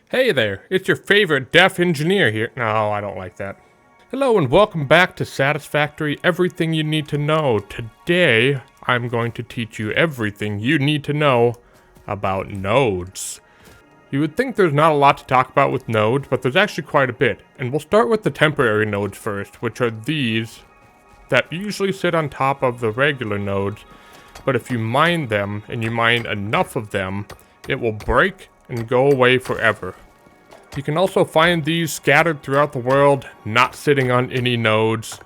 Hey there, it's your favorite deaf engineer here. No, I don't like that. Hello and welcome back to Satisfactory, everything you need to know. Today, I'm going to teach you everything you need to know about nodes. You would think there's not a lot to talk about with nodes, but there's actually quite a bit. And we'll start with the temporary nodes first, which are these that usually sit on top of the regular nodes. But if you mine them, and you mine enough of them, it will break and go away forever. You can also find these scattered throughout the world, not sitting on any nodes.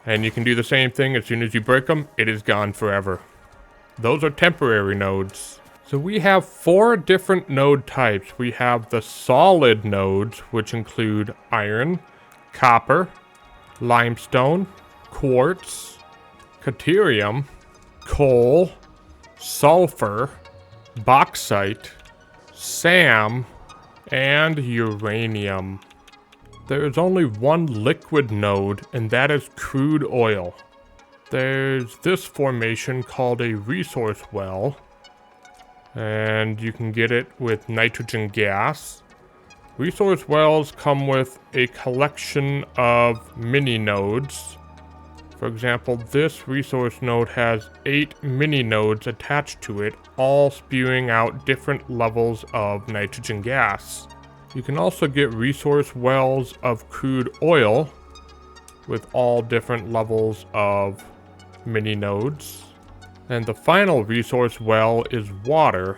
And you can do the same thing as soon as you break them, it is gone forever. Those are temporary nodes. So we have 4 different node types. We have the solid nodes, which include iron, copper, limestone, quartz, deuterium, coal, sulfur, bauxite, SAM, and uranium. There is only one liquid node, and that is crude oil. There's this formation called a resource well, and you can get it with nitrogen gas. Resource wells come with a collection of mini nodes. For example, this resource node has 8 mini nodes attached to it, all spewing out different levels of nitrogen gas. You can also get resource wells of crude oil with all different levels of mini nodes. And the final resource well is water,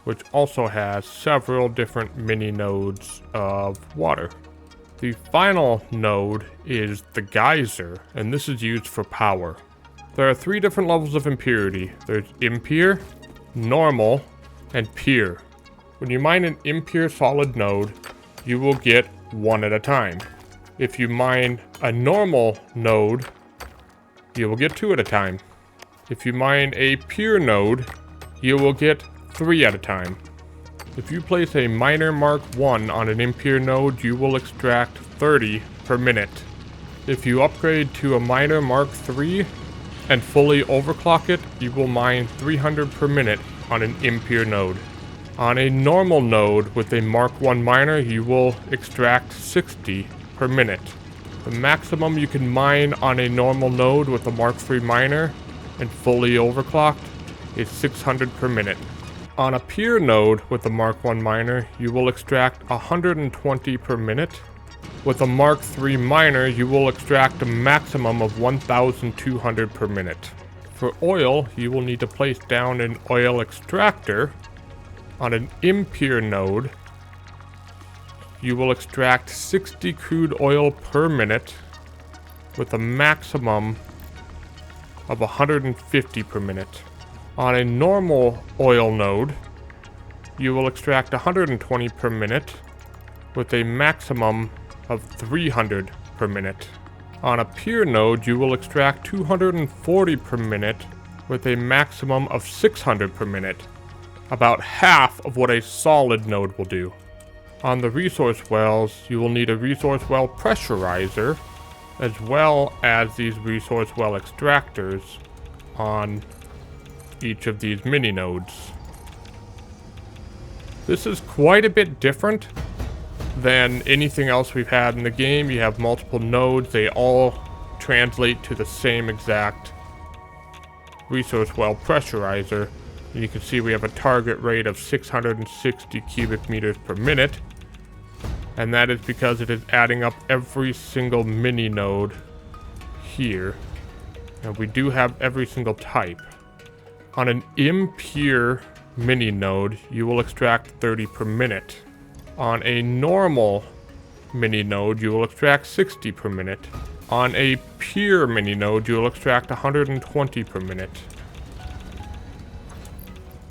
which also has several different mini nodes of water. The final node is the geyser, and this is used for power. There are 3 different levels of impurity. There's impure, normal, and pure. When you mine an impure solid node, you will get 1 at a time. If you mine a normal node, you will get 2 at a time. If you mine a pure node, you will get 3 at a time. If you place a miner Mark 1 on an impure node, you will extract 30 per minute. If you upgrade to a miner Mark 3 and fully overclock it, you will mine 300 per minute on an impure node. On a normal node with a Mark 1 miner, you will extract 60 per minute. The maximum you can mine on a normal node with a Mark 3 miner and fully overclocked is 600 per minute. On a pure node with a Mark 1 miner, you will extract 120 per minute. With a Mark 3 miner, you will extract a maximum of 1,200 per minute. For oil, you will need to place down an oil extractor. On an impure node, you will extract 60 crude oil per minute with a maximum of 150 per minute. On a normal oil node, you will extract 120 per minute with a maximum of 300 per minute. On a pure node, you will extract 240 per minute with a maximum of 600 per minute, about half of what a solid node will do. On the resource wells, you will need a resource well pressurizer, as well as these resource well extractors on each of these mini nodes. This is quite a bit different than anything else we've had in the game. You have multiple nodes, they all translate to the same exact resource well pressurizer. And you can see we have a target rate of 660 cubic meters per minute, and that is because it is adding up every single mini node here, and we do have every single type. On an impure mini node, you will extract 30 per minute. On a normal mini node, you will extract 60 per minute. On a pure mini node, you will extract 120 per minute.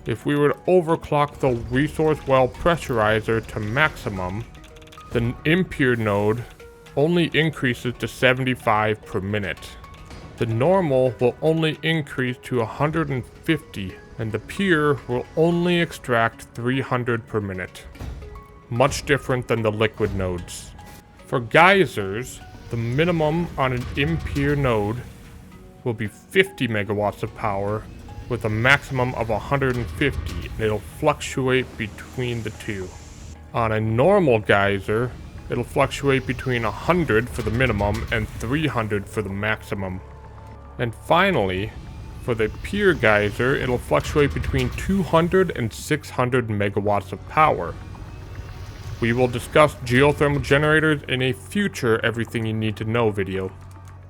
If we were to overclock the resource well pressurizer to maximum, the impure node only increases to 75 per minute. The normal will only increase to 150, and the pure will only extract 300 per minute. Much different than the liquid nodes. For geysers, the minimum on an impure node will be 50 megawatts of power with a maximum of 150, and it'll fluctuate between the two. On a normal geyser, it'll fluctuate between 100 for the minimum and 300 for the maximum. And finally, for the pure geyser, it'll fluctuate between 200 and 600 megawatts of power. We will discuss geothermal generators in a future Everything You Need to Know video.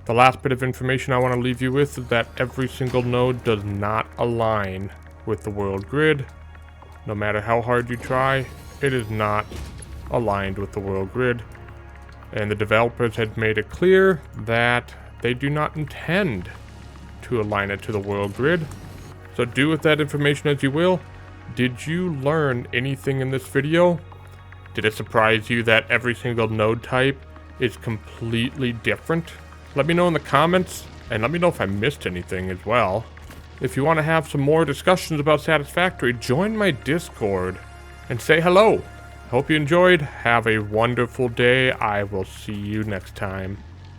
The last bit of information I want to leave you with is that every single node does not align with the world grid. No matter how hard you try, it is not aligned with the world grid. And the developers had made it clear that they do not intend to align it to the world grid. So do with that information as you will. Did you learn anything in this video? Did it surprise you that every single node type is completely different? Let me know in the comments, and let me know if I missed anything as well. If you want to have some more discussions about Satisfactory, join my Discord and say hello. Hope you enjoyed. Have a wonderful day. I will see you next time.